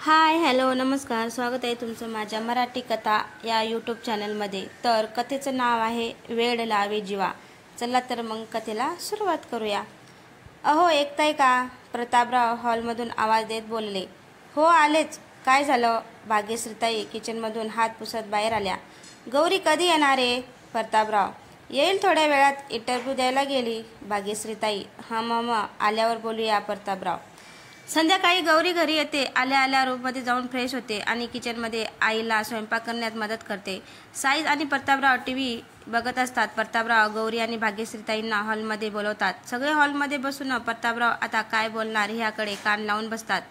Hi hello नमस्कार, स्वागत आहे तुमचं माझ्या मराठी कथा या यूट्यूब चॅनलमध्ये। तर कथेचं नाव आहे वेड लावे जीवा। चला तर मग कथेला सुरुवात करूया। अहो ऐकताय का? प्रतापराव हॉलमधून आवाज देत बोलले। हो आलेच। काय झालं? भाग्यश्रीताई किचनमधून हात पुसत बाहेर आल्या। गौरी कधी येणार आहे? प्रतापराव येईल थोड्या वेळात, इंटरव्ह्यू द्यायला गेली। भाग्यश्रीताई आल्यावर बोलूया। प्रतापराव संध्याकाळी गौरी घरी येते। आल्या आल्या रूममध्ये जाऊन फ्रेश होते आणि किचनमध्ये आईला स्वयंपाक करण्यात मदत करते। साईज आणि प्रतापराव टीव्ही बघत असतात। प्रतापराव गौरी आणि भाग्यश्रीताईंना हॉलमध्ये बोलवतात। सगळे हॉलमध्ये बसून प्रतापराव आता काय बोलणार ह्याकडे कान लावून बसतात।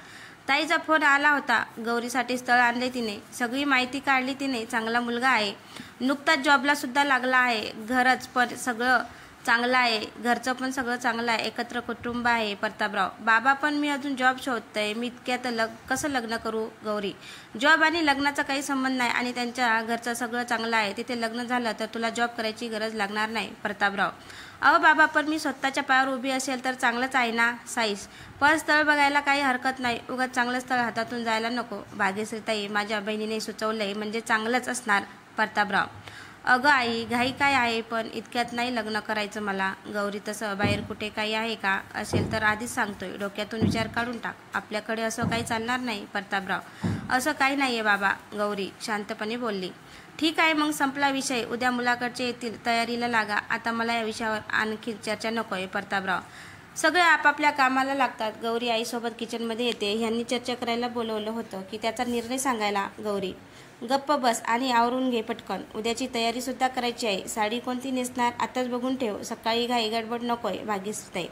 ताईचा फोन आला होता। गौरीसाठी स्थळ आणले तिने, सगळी माहिती काढली तिने। चांगला मुलगा आहे, नुकताच जॉबला सुद्धा लागला आहे। घरच पण सगळं चांगलं आहे, घरचं पण सगळं चांगलं आहे, एकत्र कुटुंब आहे। प्रतापराव बाबा पण मी अजून जॉब शोधतोय, मी इतक्यात कसं लग्न करू? गौरी जॉब आणि लग्नाचा काही संबंध नाही आणि त्यांच्या घरचं सगळं चांगलं आहे, तिथे लग्न झालं तर तुला जॉब करायची गरज लागणार नाही। प्रतापराव अहो बाबा, पण मी स्वतःच्या पायावर उभी असेल तर चांगलंच आहे ना। साईस पण स्थळ बघायला काही हरकत नाही, उगाच चांगलं स्थळ हातातून जायला नको। भाग्यश्रीताई माझ्या बहिणीने सुचवलंय म्हणजे चांगलंच असणार। प्रतापराव अगं आई, घाई काय आहे? पण इतक्यात नाही लग्न करायचं मला। गौरी तसं बाहेर कुठे काही आहे का? असेल तर आधीच सांगतोय, डोक्यातून विचार काढून टाक, आपल्याकडे असं काही चालणार नाही। प्रतापराव असं काही नाहीये बाबा, गौरी शांतपणे बोलली। ठीक आहे मग संपला विषय, उद्या मुलाकडचे येतील, तयारीला लागा। आता मला या विषयावर आणखी चर्चा नकोय। प्रतापराव सगळे आपापल्या कामाला लागतात। गौरी आईसोबत किचनमध्ये येते। ह्यांनी चर्चा करायला बोलवलं होतं की त्याचा निर्णय सांगायला। गौरी गप्प बस आणि आवरून घे पटकन, उद्याची तयारी सुद्धा करायची आहे। साडी कोणती नेसणार आताच बघून ठेव, सकाळी घाई गडबड नकोय। भाग्यश्रीताई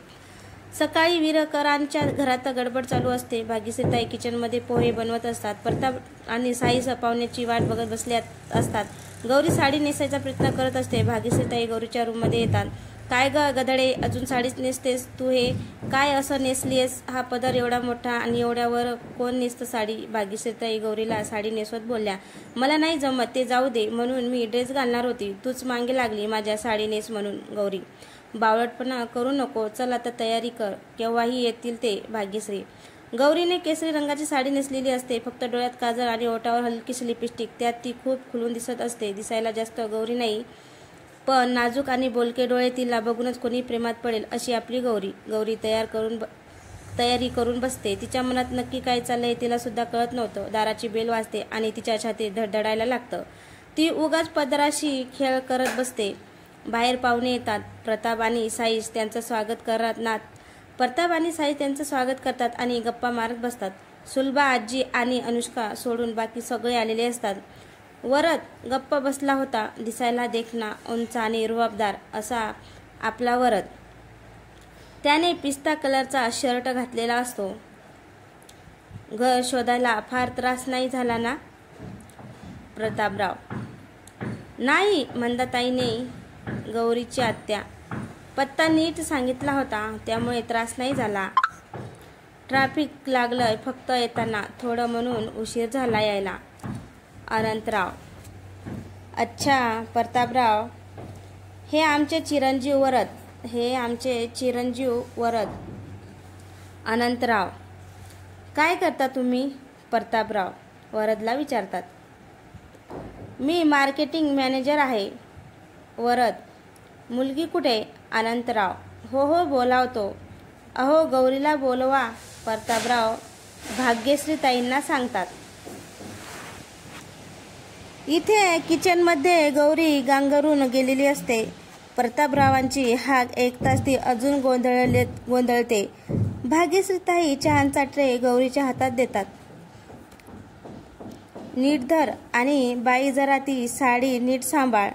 सकाळी विरकरांच्या घरात गडबड चालू असते। भाग्यश्रीताई किचनमध्ये पोहे बनवत असतात। प्रताप आणि साई पाहुण्याची वाट बघत बसल्या असतात। गौरी साडी नेसायचा प्रयत्न करत असते। भाग्यश्रीताई गौरीच्या रूममध्ये येतात। काय ग गधडे, अजून साडीच नेसतेस तू? हे काय असं नेसलीयस? हा पदर एवढा मोठा आणि एवढ्यावर कोण नेसतं साडी? भाग्यश्रीताई गौरीला साडी नेसवत बोलल्या। मला नाही जमत, ते जाऊ दे, म्हणून मी ड्रेस घालणार होती, तूच मागे लागली माझ्या साडी नेस म्हणून। गौरी बावळटपणा करू नको, चल आता तयारी कर, केव्हाही येतील ते। भाग्यश्री गौरीने केसरी रंगाची साडी नेसलेली असते, फक्त डोळ्यात काजळ आणि ओठावर हलकीशी लिपस्टिक, त्यात ती खूप खुलून दिसत असते। दिसायला जास्त गौरी नाही, पण नाजूक आणि बोलके डोळे, तिला बघूनच कोणी प्रेमात पडेल अशी आपली गौरी। गौरी तयारी करून बसते। तिच्या मनात नक्की काय चाललंय तिला सुद्धा कळत नव्हतं। दाराची बेल वाजते आणि तिच्या छातीत धडधडायला लागतं। ती उगाच पदराशी खेळ करत बसते। बाहेर पाहुणे येतात। प्रताप आणि साईश त्यांचं स्वागत करतात आणि गप्पा मारत बसतात। सुलभा, आजी आणि अनुष्का सोडून बाकी सगळे आलेले असतात। वरद गप्प बसला होता। दिसायला देखणा, उंच आणि रुबाबदार असा आपला वरद। त्याने पिस्ता कलरचा शर्ट घातलेला असतो। घर शोधायला फार त्रास नाही झाला ना? प्रतापराव नाही, मंदाताईने, गौरीची आत्या, पत्ता नीट सांगितला होता, त्यामुळे त्रास नाही झाला। ट्रॅफिक लागलंय फक्त येताना थोडं, म्हणून उशीर झाला यायला। अनंतराव अच्छा। प्रतापराव हे आमचे चिरंजीव वरद। अनंतराव काय करता तुम्ही? प्रतापराव वरदला विचारतात। मी मार्केटिंग मॅनेजर आहे। वरद मुलगी कुठे? अनंतराव हो बोलावतो। अहो गौरीला बोलवा। प्रतापराव भाग्यश्रीताईंना सांगतात। इथे किचनमध्ये गौरी गांगरून गेलेली असते। प्रतापरावांची हाक ऐकताच ती अजून गोंधळते। भाग्यश्रीताई चहाचा ट्रे गौरीच्या हातात देतात। नीट धर आणि बाई जरा ती साडी नीट सांभाळ,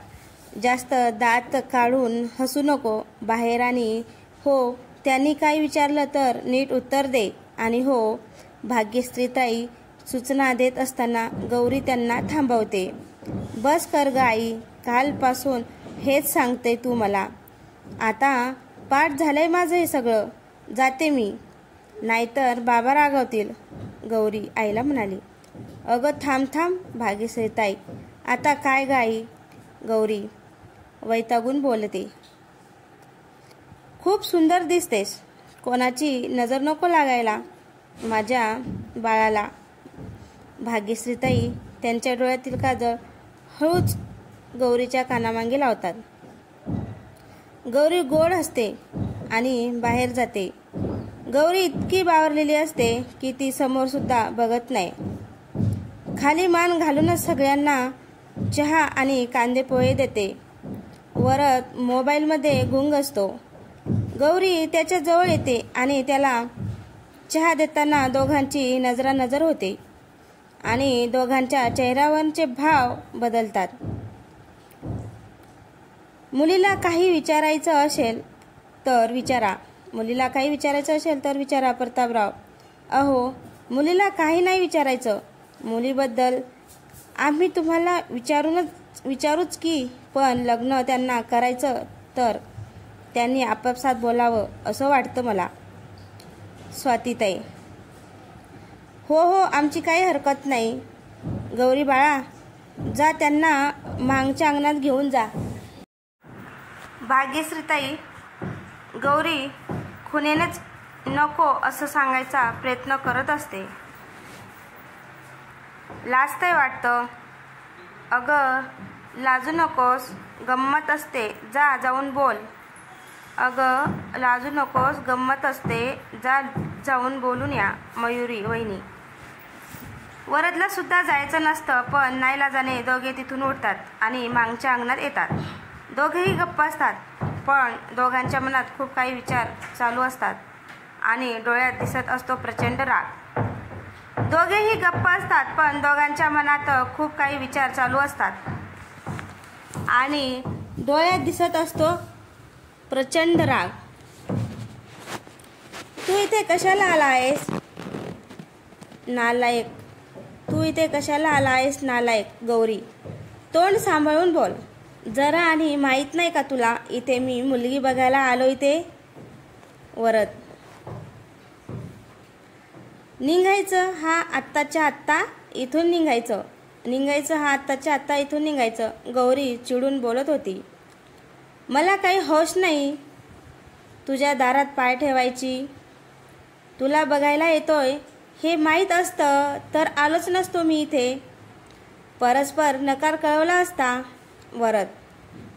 जास्त दात काढून हसू नको बाहेर, आणि हो त्यांनी काय विचारलं तर नीट उत्तर दे, आणि हो। भाग्यश्रीताई सूचना देत असताना गौरी त्यांना थांबवते। बस कर ग आई, कालपासून हेच सांगते तू मला, आता पाठ झालंय माझं हे सगळं, जाते मी, नाहीतर बाबा रागवतील। गौरी आईला म्हणाली। अगं थांब भाग्यश्रीताई, आता काय ग आई? गौरी वैतागून बोलते। खूप सुंदर दिसतेस, कोणाची नजर नको लागायला माझ्या बाळाला। भाग्यश्रीताई त्यांच्या डोळ्यातील काजळ हळूच गौरीच्या कानामागे लावतात. गौरी गोड हसते आणि बाहेर जाते. गौरी इतकी बावरलेली असते की ती समोर सुद्धा बघत नाही. खाली मान घालूनच सगळ्यांना चहा आणि कांदे पोहे देते. वरद मोबाईलमध्ये गुंग असतो. गौरी त्याच्या जवळ येते आणि त्याला चहा देताना दोघांची नजरानजर होते आणि दोघांच्या चेहऱ्यावरचे भाव बदलतात. मुलीला काही विचारायचं असेल तर विचारा. मुलीला काही विचारायचं असेल तर विचारा प्रतापराव. अहो, मुलीला काही नाही विचारायचं. मुलीबद्दल आम्ही तुम्हाला विचारूच की, पण लग्न त्यांना करायचं तर त्यांनी आपापसात बोलावं असं वाटतं मला. स्वातीताई: हो हो, आमची काही हरकत नाही. गौरी बाळा, जा त्यांना मागच्या अंगणात घेऊन जा. भाग्यश्रीताई गौरी खुणेनेच नको असं सांगायचा प्रयत्न करत असते. लाजतंय वाटतं. अगं लाजू नकोस, गंमत असते, जा जाऊन बोल. अगं लाजू नकोस, गंमत असते, जा जाऊन बोलून या. मयुरी वहिनी: वरदला सुद्धा जायचं नसतं, पण नाईलाजाने दोघे तिथून उठतात आणि मागच्या अंगणात येतात. दोघेही गप्प असतात, पण दोघांच्या मनात खूप काही विचार चालू असतात आणि डोळ्यात दिसत असतो प्रचंड राग. दोघेही गप्प असतात, पण दोघांच्या मनात खूप काही विचार चालू असतात आणि डोळ्यात दिसत असतो प्रचंड राग. तू इथे कशाला आला आहेस नालायक? तू इथे कशाला आला आहेस नालायक? गौरी: तोंड सांभाळून बोल जरा. आणि माहीत नाही का तुला इथे मी मुलगी बघायला आलो इथे? वरद: निघायचं हा आत्ताच्या आत्ता इथून निघायचं. गौरी चिडून बोलत होती. मला काही हौस नाही तुझ्या दारात पाय ठेवायची. तुला बघायला येतोय हे माहीत असतं तर आलोच नसतो मी इथे. परस्पर नकार कळवला असता. वरद: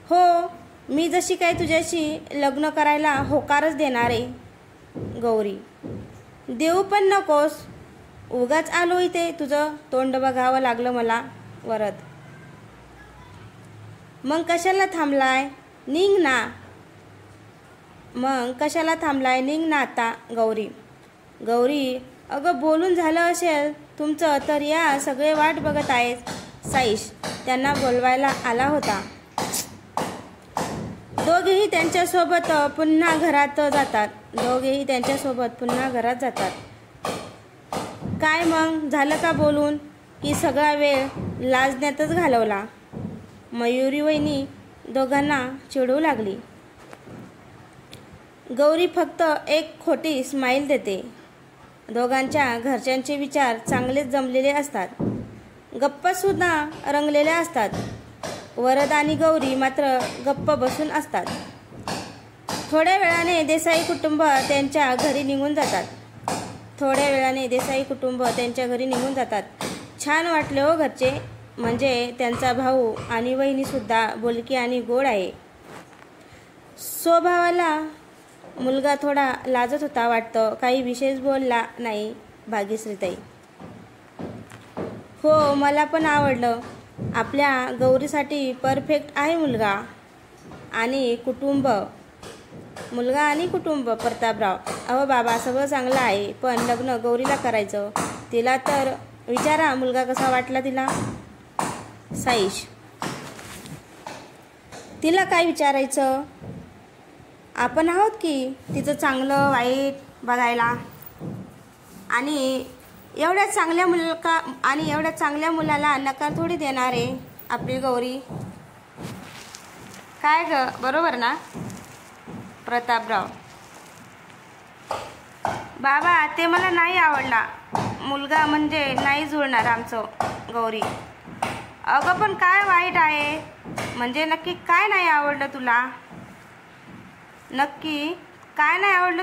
हो, मी जशी काय तुझ्याशी लग्न करायला होकारच देणार आहे. गौरी: देऊ पण नकोस, उगाच आलो इथे, तुझं तोंड बघावं लागलं मला. वरद: मग कशाला थांबलाय? निघ ना आता. गौरी: अगं बोलून झालं असेल तुमचं तर या सगळे वाट बघत आहेत. साईश त्यांना बोलवायला आला होता. दोघेही त्यांच्यासोबत पुन्हा घरात जातात. काय मग झालं का बोलून की सगळा वेळ लाजण्यातच घालवला? मयुरी वहिनी दोघांना चिडवू लागली. गौरी फक्त एक खोटी स्माईल देते. दोघांच्या घरच्यांचे विचार चांगलेच जमलेले असतात, गप्पा सुद्धा रंगलेल्या असतात. वरद आणि गौरी मात्र गप्प बसून असतात. थोड्या वेळाने देसाई कुटुंब त्यांच्या घरी निघून जातात. छान वाटले हो घरचे. म्हणजे त्यांचा भाऊ आणि वहिनी सुद्धा बोलकी आणि गोड आहे. स्वभावाला मुलगा थोडा लाजत होता वाटतं. काही विशेष बोलला नाही. भाग्यश्रीताई: हो, मला पण आवडलं. आपल्या गौरीसाठी परफेक्ट आहे मुलगा आणि कुटुंब. प्रतापराव: अहो बाबा, सगळं चांगलं आहे, पण लग्न गौरीला करायचं. तिला तर विचारा मुलगा कसा वाटला तिला. साईश: तिला काय विचारायचं? आपण आहोत की तिचं चांगलं वाईट बघायला. आणि एवढ्या चांगल्या मुलाला नकार थोडी देणार आहे आपली गौरी. काय ग, बरोबर ना? प्रतापराव: बाबा, ते मला नाही आवडला. मुलगा म्हणजे नाही जुळणार आमचं. गौरी: अगं पण काय वाईट आहे? म्हणजे नक्की काय नाही आवडलं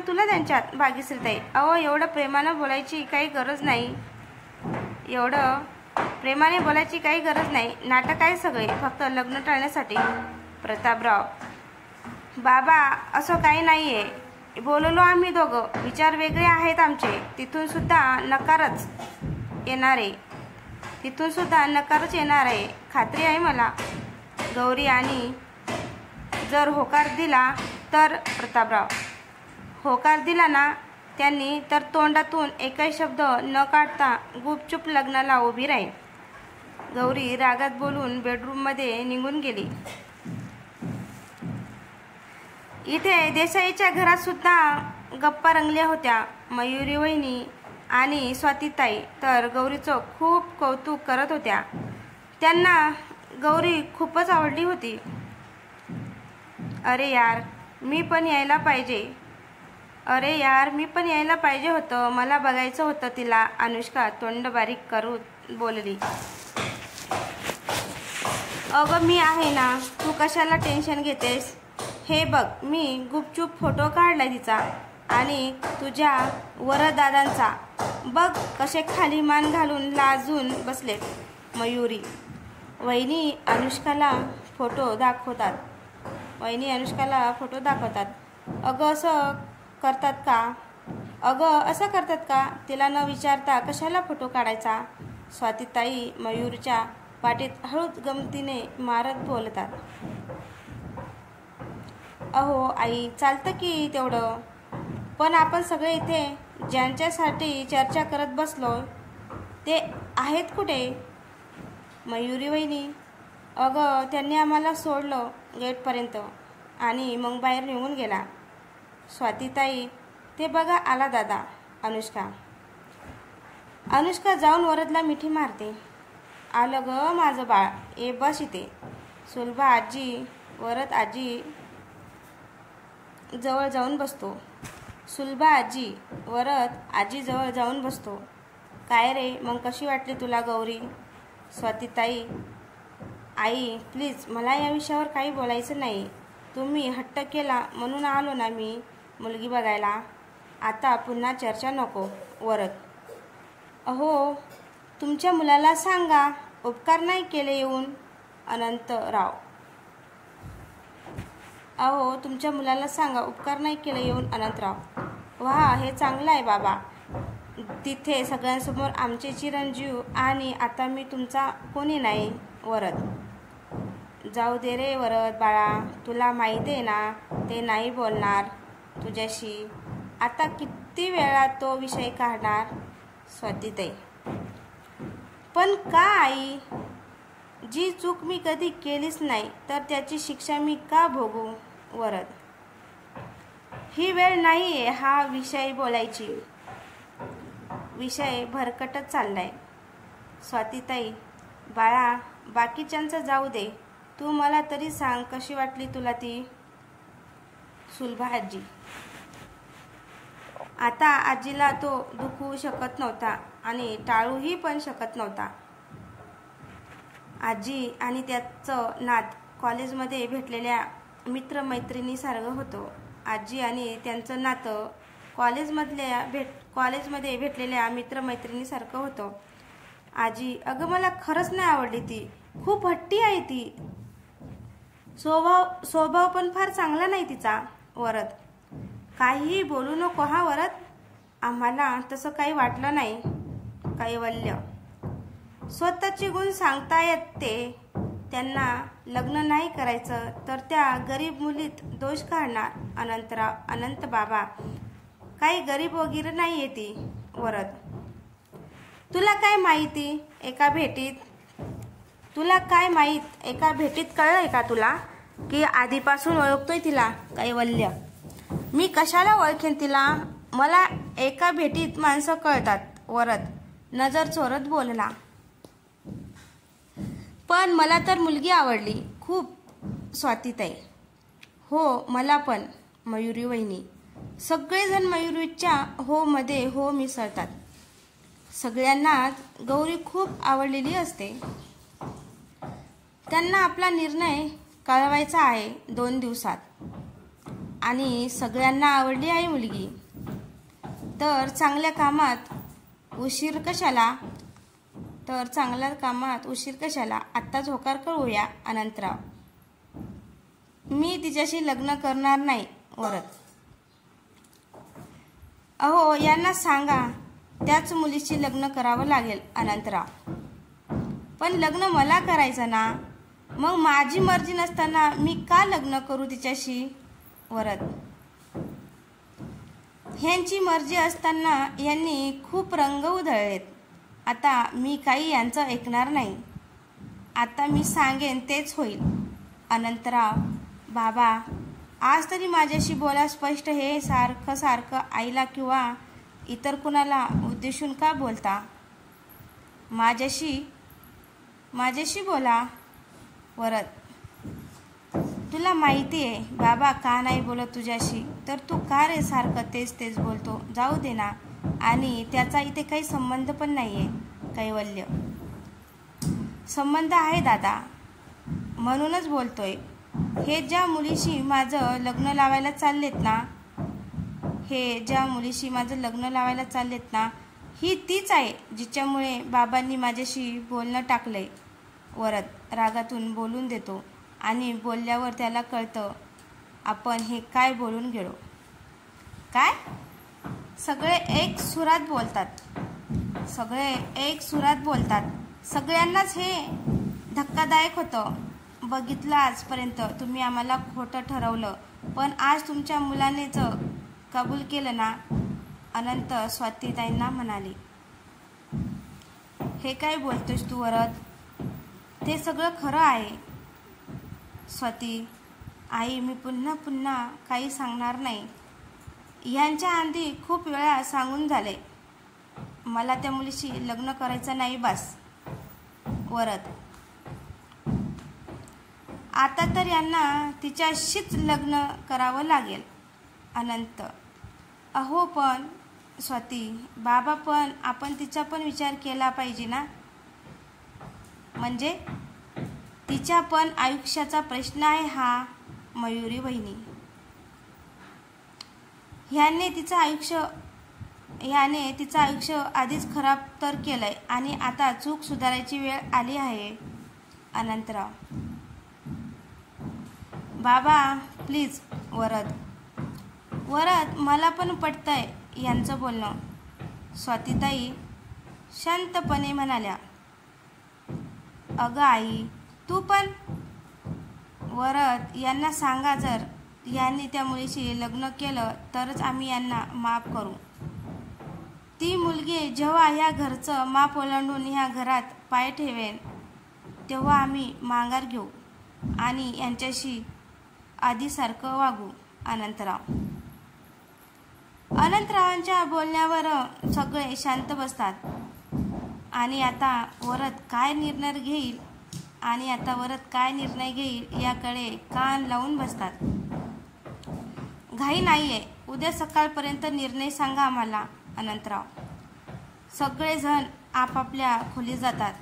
तुला त्यांच्यात? भाग्यश्रीताई: अहो, एवढं प्रेमानं बोलायची काही गरज नाही. एवढं प्रेमाने बोलायची काही गरज नाही. नाटक आहे सगळे, फक्त लग्न टाळण्यासाठी. प्रतापराव, बाबा असं काही नाही आहे. बोललो आम्ही दोघं. विचार वेगळे आहेत आमचे. तिथून सुद्धा नकारच येणार आहे. खात्री आहे मला. गौरी, आणि जर होकार दिला तर? प्रतापराव, होकार दिला ना त्यांनी तर तोंडातून एकही शब्द न काढता गुपचूप लग्नाला उभी राहील. गौरी रागात बोलून बेडरूममध्ये निघून गेली. इथे देसाईच्या घरात सुद्धा गप्पा रंगल्या होत्या. मयुरी वहिनी आणि स्वातीताई तर गौरीचं खूप कौतुक करत होत्या. त्यांना गौरी खूपच आवडली होती. अरे यार, मी पण यायला पाहिजे होतं. मला बघायचं होतं तिला. अनुष्का तोंड बारीक करून बोलली. अगं मी आहे ना, तू कशाला टेन्शन घेतेस? हे बघ, मी गुपचूप फोटो काढलाय तिचा आणि तुझ्या वरदादांचा. बघ कसे खाली मान घालून लाजून बसलेत. मयुरी, वहिनी अनुष्काला फोटो दाखवतात. अगं असं करतात का? तिला न विचारता कशाला फोटो काढायचा? स्वातीताई मयूरच्या पाठीत हळूच गमतीने मारत बोलतात. अहो आई, चालतं की तेवढं, पण आपण सगळे इथे ज्यांच्यासाठी चर्चा करत बसलो ते आहेत कुठे? मयुरी वहिनी, अगं त्यांनी आम्हाला सोडलं गेटपर्यंत आणि मग बाहेर निघून गेला. स्वातीताई, ते बघा आला दादा. अनुष्का जाऊन वरदला मिठी मारते. आलं ग माझं बाळ, ए बस इथे. सुलभा आजी वरद आजी जवळ जाऊन बसतो. काय रे, मग कशी वाटली तुला गौरी? स्वातीताई, आई प्लीज, मला या विषयावर काही बोलायचं नाही. तुम्ही हट्ट केला म्हणून आलो ना मी मुलगी बघायला. आता पुन्हा चर्चा नको. वरद, अहो तुमच्या मुलाला सांगा, उपकार नाही केले येऊन. अनंतराव, वा, हे चांगलं आहे बाबा. तिथे सगळ्यांसमोर आमचे चिरंजीव, आणि आता मी तुमचा कोणी नाही. वरद, जाऊ दे रे वरद बाळा, तुला माहिती आहे ना ते नाही बोलणार तुझ्याशी. आता किती वेळा तो विषय काढणार? स्वातीताई, पण का आई? जी चूक मी कधी केलीच नाही तर त्याची शिक्षा मी का भोगू? वरद, ही वेळ नाहीये हा विषय बोलायची. विषय भरकटत चाललाय. स्वातीताई, बाळा बाकीच्यांचं जाऊ दे, तू मला तरी सांग कशी वाटली तुला ती? सुलभा आजी, आता आजीला तो दुखवू शकत नव्हता आणि टाळूही पण शकत नव्हता. आजी आणि त्याचं नात कॉलेजमध्ये भेटलेल्या मित्रमैत्रिणीसारखं होतं. आजी आणि त्यांचं नातं कॉलेजमध्ये भेटलेल्या मित्रमैत्रिणीसारखं होतं. आजी, अगं मला खरंच नाही आवडली ती. खूप हट्टी आहे ती. स्वभाव पण फार चांगला नाही तिचा. वरद, काहीही बोलू नको हा वरद, आम्हाला तसं काही वाटलं नाही. कैवल्य, स्वतःचे गुण सांगतायत ते. त्यांना लग्न नाही करायचं तर त्या गरीब मुलीत दोष काढणार. अनंत बाबा, काही गरीब वगैरे नाहीये ती. वरद, तुला काय माहिती एका भेटीत कळलंय का तुला की आधीपासून ओळखतोय तिला? कैवल्य, मी कशाला ओळखेन तिला? मला एका भेटीत माणसं कळतात. वरद नजर चोरत बोलला. पण मला तर मुलगी आवडली खूप. स्वातीताई, हो मला पण. मयुरी वहिनी, सगळेजण मयुरीच्या हो मध्ये हो मिसळतात. सगळ्यांनाच गौरी खूप आवडलेली असते. त्यांना आपला निर्णय कळवायचा आहे 2 दिवसात. आणि सगळ्यांना आवडली आहे मुलगी, तर चांगल्या कामात उशीर कशाला? तर चांगल्या कामात उशीर कशाला, आत्ताच होकार कळवूया. अनंतराव, मी तिच्याशी लग्न करणार नाही. वरद, अहो यांना सांगा त्याच मुलीशी लग्न करावं लागेल. अनंतराव, पण लग्न मला करायचं ना, मग माझी मर्जी नसताना मी का लग्न करू तिच्याशी. वरद, ह्यांची मर्जी असताना यांनी खूप रंग उधळलेत. आता मी काही यांचं ऐकणार नाही. आता मी सांगेन तेच होईल. अनंतराव, बाबा आज तरी माझ्याशी बोला स्पष्ट. हे सारखं सारखं आईला किंवा इतर कुणाला उद्देशून का बोलता. माझ्याशी बोला. वरद, तुला माहिती आहे बाबा का नाही बोलत तुझ्याशी, तर तू का रे सारखं तेच बोलतो. जाऊ दे ना, आणि त्याचा इथे काही संबंध पण नाही आहे. कैवल्य, संबंध आहे दादा, म्हणूनच बोलतोय. हे ज्या मुलीशी माझं लग्न लावायला चाललेत ना, ही तीच आहे जिच्यामुळे बाबांनी माझ्याशी बोलणं टाकलंय. वरद रागातून बोलून देतो आणि बोलल्यावर त्याला कळतं आपण हे काय बोलून गेलो. काय? सगळे एक सुरात बोलतात. सगळ्यांनाच हे धक्कादायक होतं. बघितलं, आजपर्यंत तुम्ही आम्हाला खोटं ठरवलं, पण आज तुमच्या मुलानेच कबूल केलं ना. अनंत स्वातीताईंना म्हणाले, हे काय बोलतोस तू वरद, ते सगळं खरं आहे. स्वाती, आई मी पुन्हा काही सांगणार नाही. यांच्या आधी खूप वेळा सांगून झाले, मला त्या मुलीशी लग्न करायचं नाही बास. वरद, आता तर यांना तिच्याशीच लग्न करावं लागेल. अनंत, अहो पण स्वाती, बाबा पण आपण तिचा पण विचार केला पाहिजे ना. म्हणजे तिच्या पण आयुष्याचा प्रश्न आहे हा. मयुरी वहिनी, ह्याने तिचं आयुष्य आधीच खराब तर केलंय आणि आता चूक सुधारायची वेळ आली आहे. अनंतराव, बाबा प्लीज. वरद, मला पण पटतंय यांचं बोलणं. स्वातीताई शांतपणे म्हणाल्या, अगं आई तू पण. वरद, यांना सांगा जर यांनी त्या मुलीशी लग्न केलं तरच आम्ही यांना माफ करू. ती मुलगी जेव्हा ह्या घरचं माप ओलांडून ह्या घरात पाय ठेवेन तेव्हा आम्ही माघार घेऊ आणि यांच्याशी आधीसारखं वागू. अनंतरावांच्या बोलण्यावर सगळे शांत बसतात. आणि आता वरद काय निर्णय घेईल याकडे कान लावून बसतात. घाई नाहीये, उद्या सकाळपर्यंत निर्णय सांगा आम्हाला. अनंतराव, सगळेजण आपापल्या खोलीत जातात.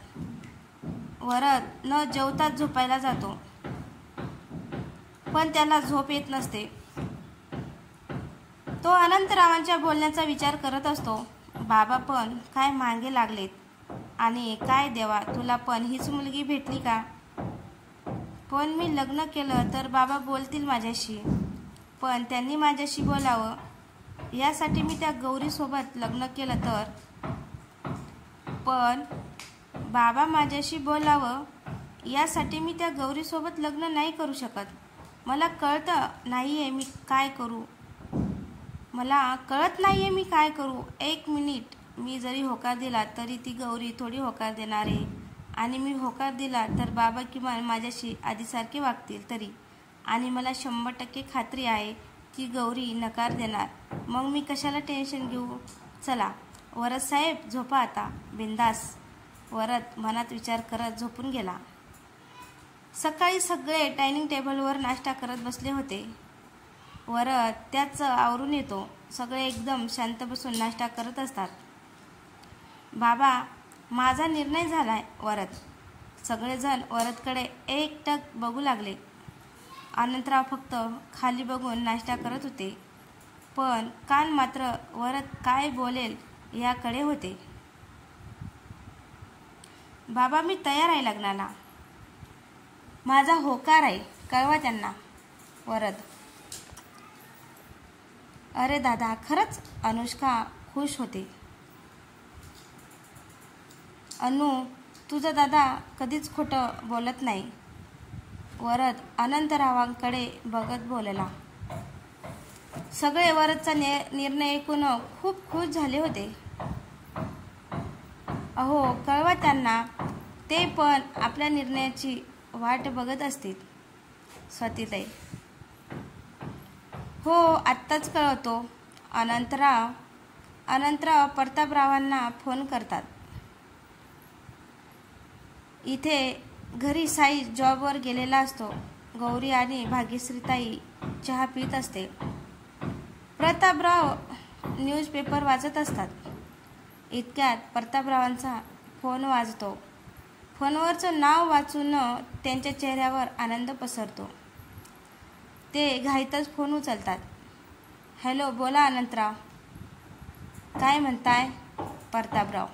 वरद न जेवताच झोपायला जातो, पण त्याला झोप येत नसते. तो अनंतरावांच्या बोलण्याचा विचार करत असतो. बाबा पण काय मागे लागलेत, आणि काय देवा तुला पण हीच मुलगी भेटली का. पण मी लग्न केलं तर बाबा बोलतील माझ्याशी, पण त्यांनी माझ्याशी बोलावं यासाठी मी त्या गौरीसोबत लग्न केलं तर. पण बाबा माझ्याशी बोलावं यासाठी मी त्या गौरीसोबत लग्न नाही करू शकत. मला कळत नाहीये मी काय करू. एक मिनिट, मी जरी होकार दिला तरी ती गौरी थोडी होकार देणार आहे. आणि मी होकार दिला तर बाबा किमान माझ्याशी आधीसारखे वागतील तरी. आणि मला 100% खात्री आहे की गौरी नकार देणार. मग मी कशाला टेन्शन घेऊ. चला वरद साहेब झोपा आता बिंदास. वरद मनात विचार करत झोपून गेला. सकाळी सगळे डायनिंग टेबलवर नाश्ता करत बसले होते. वरद त्याच आवरून येतो. सगळे एकदम शांत बसून नाश्ता करत असतात. बाबा माझा निर्णय झालाय. वरद. सगळेजण वरदकडे एकटक बघू लागले. अनंतराव फक्त खाली बघून नाश्ता करत होते, पण कान मात्र वरद काय बोलेल याकडे होते. बाबा मी तयार आहे लग्नाला, माझा होकार आहे, कळवा त्यांना. वरद. अरे दादा खरंच. अनुष्का खुश होते. अनु तुझा दादा कधीच खोटं बोलत नाही. वरद अनंतरावांकडे बघत बोलला. सगळे वरदचा निर्णय ऐकून खूप खुश झाले होते. अहो कळवा त्यांना, ते पण आपल्या निर्णयाची वाट बघत असतील. स्वातीताई. हो आत्ताच कळवतो. अनंतराव प्रतापरावांना फोन करतात. इथे घरी साई जॉबवर गेलेला असतो. गौरी आणि भाग्यश्रीताई चहा पित असते. प्रतापराव न्यूजपेपर वाचत असतात. इतक्यात प्रतापरावांचा फोन वाजतो. फोनवरचं नाव वाचून त्यांच्या चेहऱ्यावर आनंद पसरतो. ते घाईतच फोन उचलतात. हॅलो बोला अनंतराव. काय म्हणताय? प्रतापराव.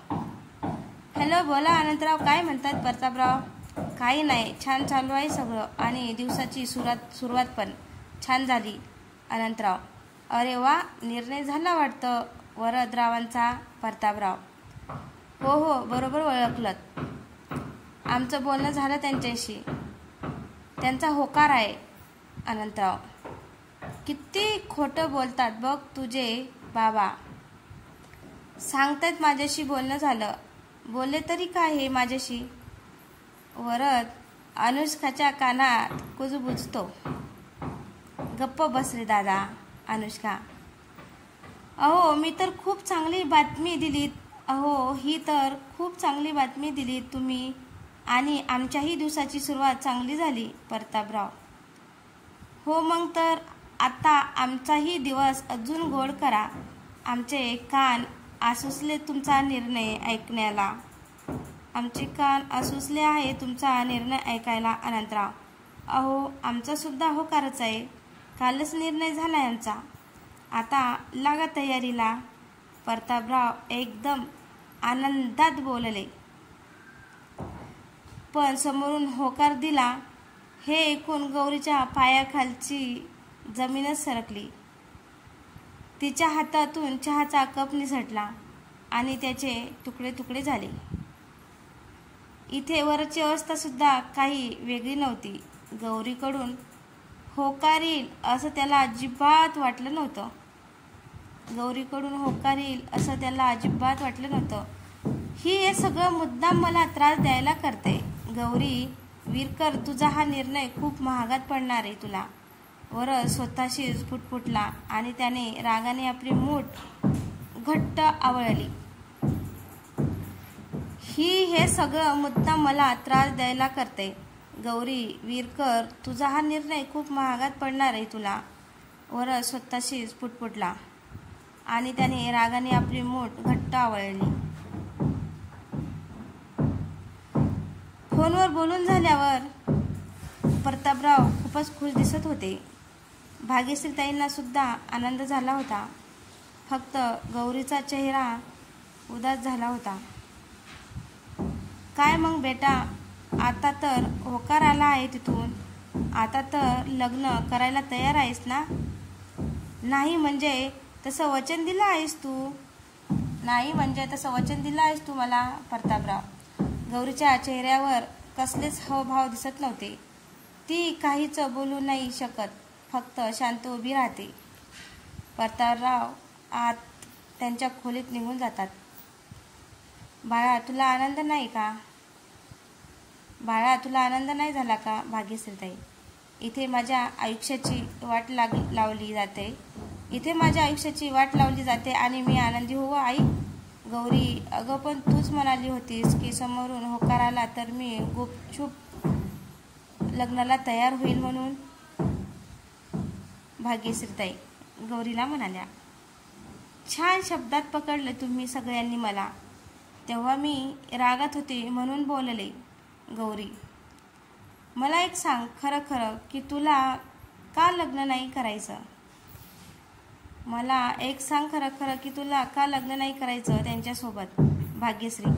हॅलो बोला अनंतराव, काय म्हणतात प्रतापराव? काही नाही, छान चालू आहे सगळं आणि दिवसाची सुरुवात पण छान झाली. अनंतराव. अरे वा, निर्णय झाला वाटतं वरदरावांचा. प्रतापराव. हो बरोबर ओळखलत. आमचं बोलणं झालं त्यांच्याशी, त्यांचा होकार आहे. अनंतराव. किती खोटं बोलतात बघ तुझे बाबा. सांगतायत माझ्याशी बोलणं झालं. बोलले तरी काय हे माझ्याशी? वरद अनुष्काच्या कानात कुजबुजतो. गप्प बस रे दादा. अनुष्का. अहो मी तर खूप चांगली बातमी दिलीत. अहो ही तर खूप चांगली बातमी दिलीत तुम्ही आणि आमच्याही दिवसाची सुरुवात चांगली झाली. प्रतापराव. हो मग तर आता आमचाही दिवस अजून गोड करा. आमचे कान आसुसले तुमचा निर्णय ऐकण्याला. आमचे कान आसुसले आहे तुमचा निर्णय ऐकायला. अनंतराव. अहो आमचा सुद्धा होकारच आहे. कालच निर्णय झालाय आमचा. आता लागा तयारीला. प्रतापराव एकदम आनंदात बोलले. पण समोरून होकार दिला हे ऐकून गौरीच्या पायाखालची जमीनच सरकली. तिच्या हातातून चहाचा कप निसटला आणि त्याचे तुकडे तुकडे झाले. इथे वरची अवस्था सुद्धा काही वेगळी नव्हती. गौरीकडून होकार येईल असं त्याला अजिबात वाटलं नव्हतं. ही हे सगळं मुद्दाम मला त्रास द्यायला करते. गौरी वीरकर, तुझा हा निर्णय खूप महागात पडणार आहे तुला. वरद स्वतःशीच फुटफुटला आणि त्याने रागाने आपली मूठ घट्ट आवळली. हे सगळं मुद्दाम मला त्रास द्यायला करते. गौरी वीरकर, तुझा हा निर्णय खूप महागात पडणार आहे तुला. वरद स्वतःशीच फुटफुटला आणि त्याने रागाने आपली मूठ घट्ट आवळली. फोनवर बोलून झाल्यावर प्रतापराव खूपच खुश दिसत होते. भाग्यश्रीताईंना सुद्धा आनंद झाला होता. फक्त गौरीचा चेहरा उदास झाला होता. काय मग बेटा, आता तर होकार आला आहे तिथून. आता तर लग्न करायला तयार आहेस ना? नाही म्हणजे तसं वचन दिलं आहेस तू मला. प्रतापराव. गौरीच्या चेहऱ्यावर कसलेच हावभाव दिसत नव्हते. ती काहीच बोलू नाही शकत, फक्त शांत उभी राहते. प्रतापराव आत त्यांच्या खोलीत निघून जातात. बाळा तुला आनंद नाही झाला का? भाग्यश्रीताई. इथे माझ्या आयुष्याची वाट लावली जाते आणि मी आनंदी हो आई. गौरी. अगं पण तूच म्हणाली होतीस की समोरून होकार आला तर मी गुपचूप लग्नाला तयार होईल म्हणून. भाग्यश्रीताई गौरीला म्हणाल्या. छान शब्दात पकडले तुम्ही सगळ्यांनी मला. तेव्हा मी रागात होते म्हणून बोलले. गौरी. मला एक सांग खरं की तुला का लग्न नाही करायचं? त्यांच्यासोबत. भाग्यश्री.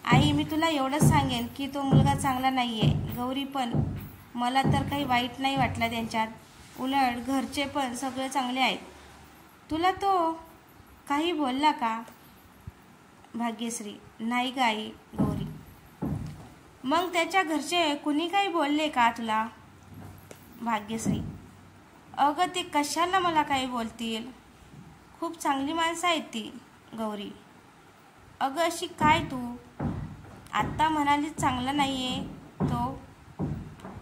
आई, मी तुला एवढंच सांगेन की तो मुलगा चांगला नाही आहे गौरी, पण मला तर काही वाईट नाही वाटलं त्यांच्यात. उलट घरचे पण सगळे चांगले आहेत. तुला तो काही बोलला का? भाग्यश्री: नाही ग आई. गौरी: मग त्याच्या घरचे कुणी काही बोलले का तुला? भाग्यश्री: अगं ते कशाला मला काही बोलतील, खूप चांगली माणसं आहेत ती. गौरी: अगं अशी काय तू आत्ता म्हणाली चांगला नाही आहे तो,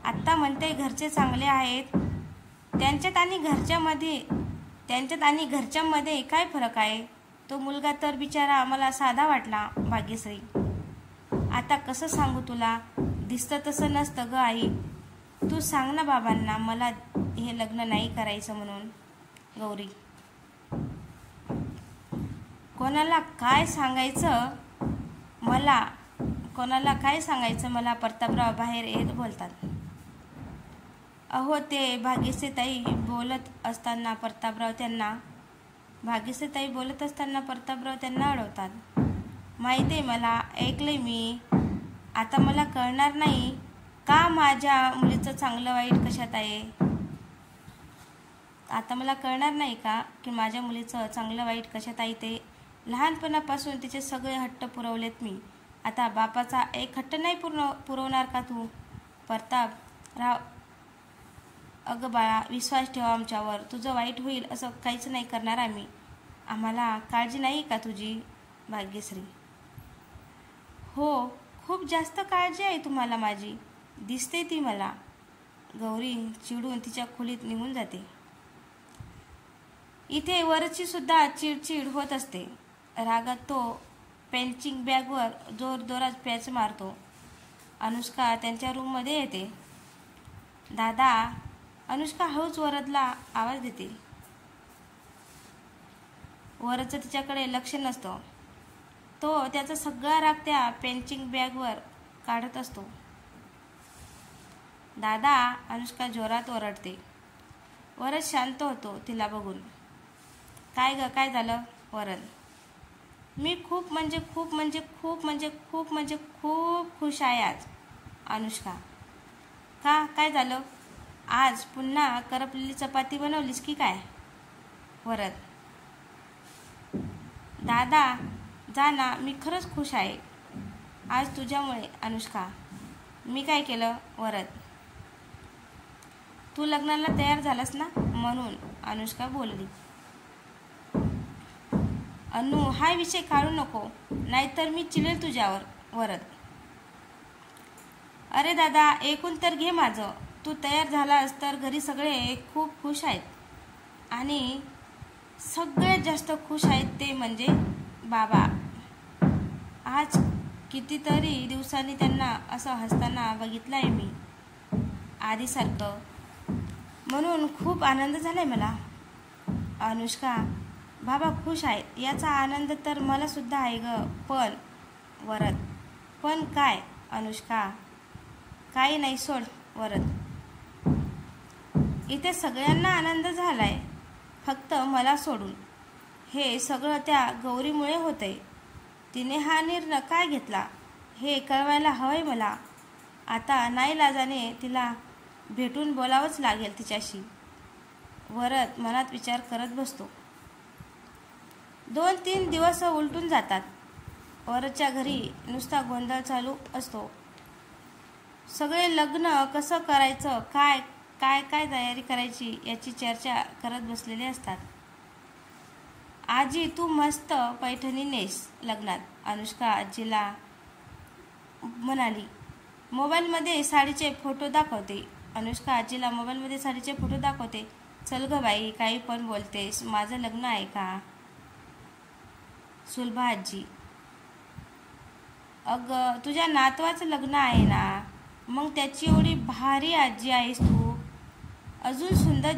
आत्ता म्हणते घरचे चांगले आहेत. त्यांच्यात आणि घरच्यामध्ये काय फरक आहे? तो मुलगा तर बिचारा आम्हाला साधा वाटला. भाग्यश्री: आता कसं सांगू तुला, दिसतं तसं नसतं ग आई. तू सांग ना बाबांना मला हे लग्न नाही करायचं म्हणून. गौरी: कोणाला काय सांगायचं मला प्रतापराव बाहेर येत बोलतात. अहो ते भाग्यश्रीताई बोलत असताना प्रतापराव त्यांना अडवतात. माहिती आहे मला, ऐकलंय मी. आता मला कळणार नाही का माझ्या मुलीचं चांगलं वाईट कशात आहे. आता मला कळणार नाही का की माझ्या मुलीचं चांगलं वाईट कशात आहे ते. लहानपणापासून तिचे सगळे हट्ट पुरवलेत मी. आता बापाचा एक हट्ट नाही पुरवणार का तू? प्रतापराव: अगं बाळा, विश्वास ठेव आमच्यावर. तुझं वाईट होईल असं काहीच नाही करणार आम्ही. आम्हाला काळजी नाही का तुझी? भाग्यश्री: हो, खूप जास्त काळजी आहे तुम्हाला माझी, दिसते ती मला. गौरी चिडून तिच्या खोलीत निघून जाते. इथे वरची सुद्धा चिडचिड होत असते. रागात तो पेंचिंग बॅगवर जोरात पॅच मारतो. अनुष्का त्यांच्या रूममध्ये येते. दादा. अनुष्का हळूच वरदला आवाज देते. वरदचं तिच्याकडे लक्ष नसतं. तो त्याचा सगळा राग त्या पेंचिंग बॅगवर काढत असतो. दादा. अनुष्का जोरात ओरडते. वरद शांत होतो तिला बघून. काय ग, काय झालं? वरद: मी खूप खुश आहे आज. अनुष्का: का, काय झालं? आज पुन्हा करपलेली चपाती बनवलीस की काय? वरद: दादा जा ना, मी खरंच खुश आहे आज तुझ्यामुळे. अनुष्का: मी काय केलं? वरद: तू लग्नाला तयार झालास ना म्हणून. अनुष्का बोलली. अनु, हा विषय काढू नको, नाहीतर मी चिडेल तुझ्यावर. वरद: अरे दादा, ऐकून तर घे माझं. तू तयार झालास तर घरी सगळे खूप खुश आहेत, आणि सगळ्यात जास्त खुश आहेत ते म्हणजे बाबा. आज कितीतरी दिवसांनी त्यांना असं हसताना बघितलं आहे मी आधीसारखं, म्हणून खूप आनंद झालाय मला. अनुष्का: बाबा खुश आहेत याचा आनंद तर मला सुद्धा आहे ग, पण. वरद: पण काय? अनुष्का: काही नाही, सोड. वरद: इथे सगळ्यांना आनंद झालाय, फक्त मला सोडून. हे सगळं त्या गौरीमुळे होतंय. तिने हा निर्णय काय घेतला हे कळवायला हवंय मला. आता नाईलाजाने तिला भेटून बोलावंच लागेल तिच्याशी. वरद मनात विचार करत बसतो. 2-3 दिवस उलटून जातात. वरदच्या घरी नुसता गोंधळ चालू असतो. सगळे लग्न कसं करायचं, काय तयारी करायची याची चर्चा करत बसलेले असतात. आजी, तू मस्त पैठणी नेस लग्नात. अनुष्का आजीला म्हणाली. मोबाईलमध्ये साडीचे फोटो दाखवते. अनुष्का आजीला मोबाईलमध्ये साडीचे फोटो दाखवते. चल ग बाई, काही पण बोलतेस, माझं लग्न आहे का? सुलभा आजी: अगं तुझ्या नातवाचं लग्न आहे ना, मग त्याची एवढी भारी आजी आहेस तू, अजून सुंदर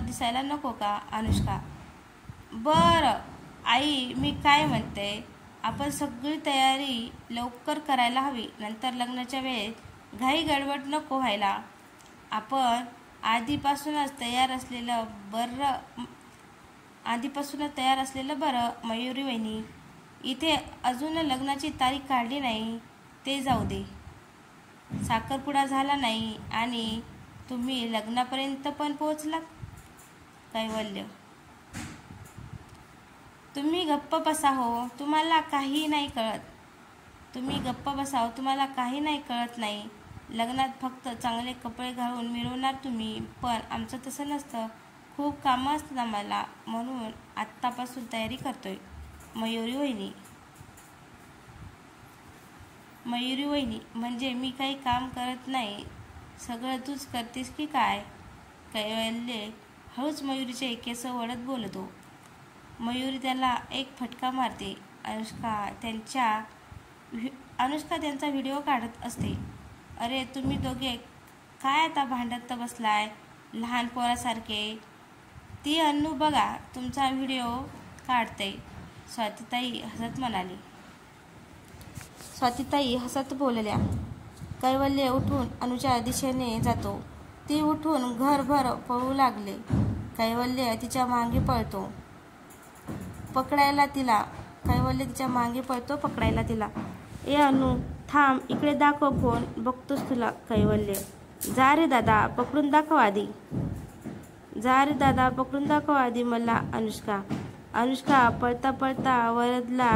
दिसायला नको का? अनुष्का: बरं आई, मी काय म्हणते, आपण सगळी तयारी लवकर करायला हवी, नंतर लग्नाच्या वेळेस घाई गडबड नको व्हायला. आपण आधीपासूनच तयार असलेलं बरं. मयुरी वहिनी. इथे अजून लग्नाची तारीख काढली नाही, ते जाऊ दे. साखरपुडा झाला नाही आणि तुम्ही लग्नापर्यंत पण पोहोचलात. कैवल्य: तुम्ही गप्प बसा हो, तुम्हाला काही नाही कळत. तुम्ही गप्प बसाव, तुम्हाला काही नाही कळत नाही. लग्नात फक्त चांगले कपडे घालून मिरवणार तुम्ही, पण आमचं तसं नसतं. खूप कामं असतात आम्हाला, म्हणून आत्तापासून तयारी करतोय. मयुरी वहिनी: मयुरी वहिनी म्हणजे मी काही काम करत नाही, सगळं तूच करतेस की काय? कैवल्य हळूच मयुरीचे केस ओढत बोलतो. मयुरी त्याला एक फटका मारते. अनुष्का त्यांचा व्हिडिओ काढत असते. अरे तुम्ही दोघे काय आता भांडत बसलाय लहान पोरासारखे? ती अन्नू बघा तुमचा व्हिडिओ काढते. स्वातीताई हसत म्हणाली. स्वातीताई हसत बोलल्या. कैवल्य उठून अनुच्या दिशेने जातो. ती उठून घरभर पळू लागले. कैवल्य तिच्या मागे पळतो, पकडायला तिला. कैवल्य तिच्या मागे पळतो, पकडायला तिला. ए अनु थांब, इकडे दाखव फोन, बघतोस तुला. कैवल्य: जा रे दादा, पकडून दाखव आधी. जा रे दादा, पकडून दाखव आधी मला. अनुष्का पळता पळता वरदला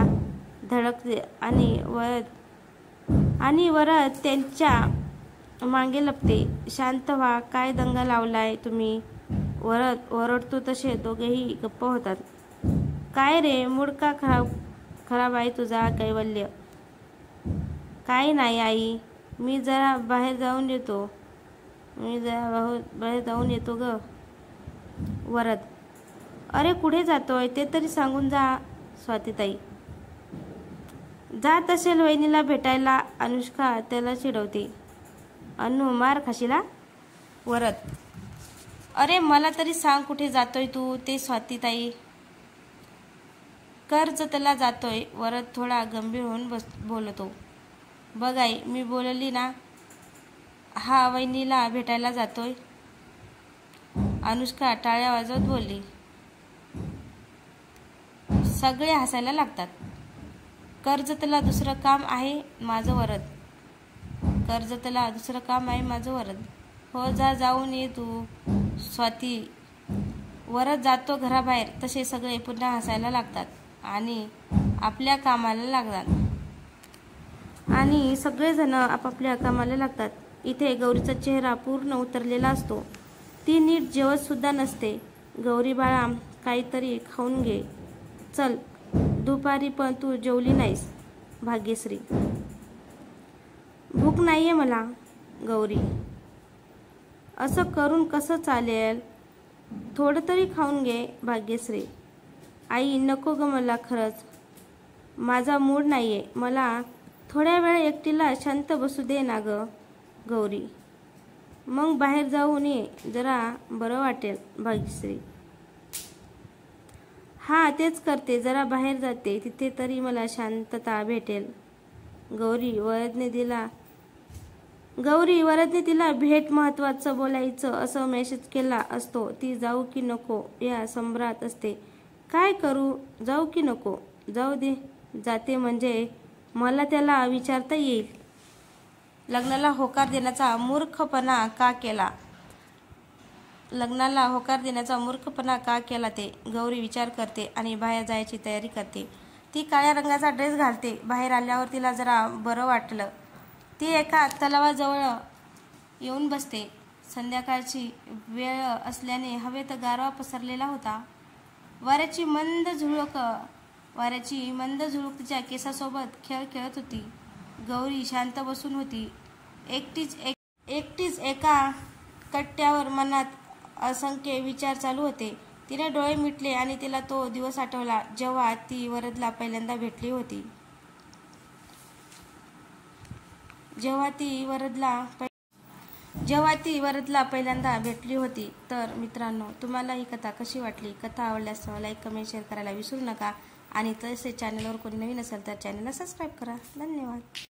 धडकते आणि वरद त्यांच्या मागे लपते. शांत व्हा, काय दंगा लावलाय तुम्ही? वरद ओरडतो तसे दोघेही गप्प होतात. काय रे, मूड का खराब आहे तुझा? कैवल्य: काय नाही आई, मी जरा बाहेर जाऊन येतो ग. वरद: अरे कुठे जातोय ते तरी सांगून जा. स्वातीताई: जात असेल वहिनीला भेटायला. अनुष्का त्याला चिडवते. अनु मार खाशीला. वरद: अरे मला तरी सांग कुठे जातोय तू ते. स्वातीताई: कर्जतला जातोय. वरद थोडा गंभीर होऊन बोलतो. बघ आई, मी बोलली ना, हा वहिनीला भेटायला जातोय. अनुष्का टाळ्या वाजवत बोलली. सगळे हसायला लागतात. कर्जतला दुसरं काम आहे माझं. वरद: कर्जतला दुसरं काम आहे माझं. वरद: हो जा, जाऊन ये तू. स्वाती: वरद जातो घराबाहेर. तसे सगळे पुन्हा हसायला लागतात आणि आपल्या कामाला लागतात. आणि सगळेजण आपापल्या कामाला लागतात. इथे गौरीचा चेहरा पूर्ण उतरलेला असतो. ती नीट जेवत सुद्धा नसते. गौरी बाळा, काहीतरी खाऊन घे. चल, दुपारी पण तू जेवली नाहीस. भाग्यश्री: भूक नाहीये मला. गौरी: असं करून कसं चालेल, थोडं तरी खाऊन घे. भाग्यश्री: आई नको ग, मला खरंच माझा मूड नाहीये, मला थोड्या वेळ एकटीला शांत बसू दे ना ग. गौरी: मग बाहेर जाऊन ये, जरा बरं वाटेल. भाग्यश्री: हा तेच करते, जरा बाहेर जाते, तिथे तरी मला शांतता भेटेल. गौरी वरदने तिला भेट महत्वाचं बोलायचं असं मेसेज केला असतो. ती जाऊ की नको या संभ्रात असते. काय करू, जाऊ की नको? जाऊ दे, जाते म्हणजे मला त्याला विचारता येईल. लग्नाला होकार देण्याचा मूर्खपणा का केला ते गौरी विचार करते आणि बाहेर जायची तयारी करते. ती काळ्या रंगाचा ड्रेस घालते. बाहेर आल्यावर तिला जरा बरं वाटलं. ती एका तलावाजवळ येऊन बसते. संध्याकाळची वेळ असल्याने हवेत गारवा पसरलेला होता. वाऱ्याची मंद झुळूक तिच्या केसासोबत खेळ खेळत होती. गौरी शांत बसून होती, एकटीच एका कट्ट्यावर. मनात असंख्य विचार चालू होते. तिने डोळे मिटले आणि तिला तो दिवस आठवला जेव्हा ती वरदला पहिल्यांदा भेटली होती. जेव्हा ती वरदला पहिल्यांदा भेटली होती. तर मित्रांनो, तुम्हाला ही कथा कशी वाटली? कथा आवडल्यास लाईक, कमेंट, शेअर करायला विसरू नका. आणि तसे चॅनलवर कोणी नवीन असेल तर चॅनलला सबस्क्राईब करा. धन्यवाद.